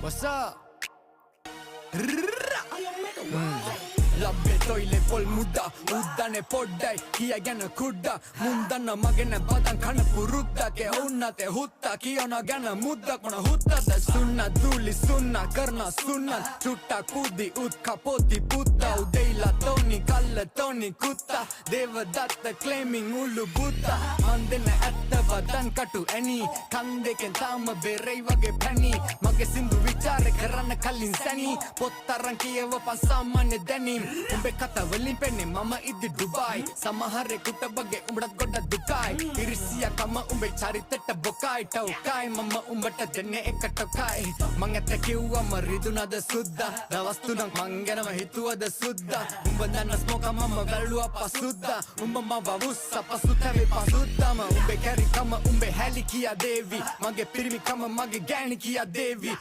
What's up? ලබ්බේ තොයිලේ පොල් මුද්දා උද්දනේ පොඩ්ඩයි කියගෙන කුඩ්ඩා මුන්දන්න මගෙන බදන් කන පුරුද්දගේ උන්නතේ හුත්තා කියන ගැන මුද්දක් මොන හුත්තද සුන්න දුලි සුන්න කරන සුන්න චුට්ටා කුදි උත් කපොති පුත්තා උදේලා තෝනි කල්ල තෝනි කුත්තා දේවදත්ත ක්ලේමින් උළු බුත්තා මන්දෙන ඇත්ත වදන් කටු ඇනි කන් දෙකෙන් තාම බෙරයි වගේ පැණි මගේ සින්දු විචාර කරන්න කලින් සැනි පොත්තරන් කියවපන් සාමාන්‍ය දැනීම් උඹේ කතා වලින් පෙන්නේ මම ඉදි ඩුබායි සමහරෙකුට වගේ උඹට ගොඩක් දුකයි ඉරිසියාකම උඹේ චරිතෙට බොකයි ටෝකයි මම උඹට දෙන්නේ එක ටෝකයි මං ඇත්ත කිව්වම රිදුනද සුද්දා දවස් තුනක් මං ගැනම හිතුවද සුද්දා උඹ දන්න ස්මෝක මම වැළුවා පසුද්දා උඹ මව වුස්සා පසුතැවි පසුද්දාම උඹේ කැරිකම උඹේ හැලි කියා දේවි මගේ පිරිමිකම මගේ ගෑණි කියා දේවි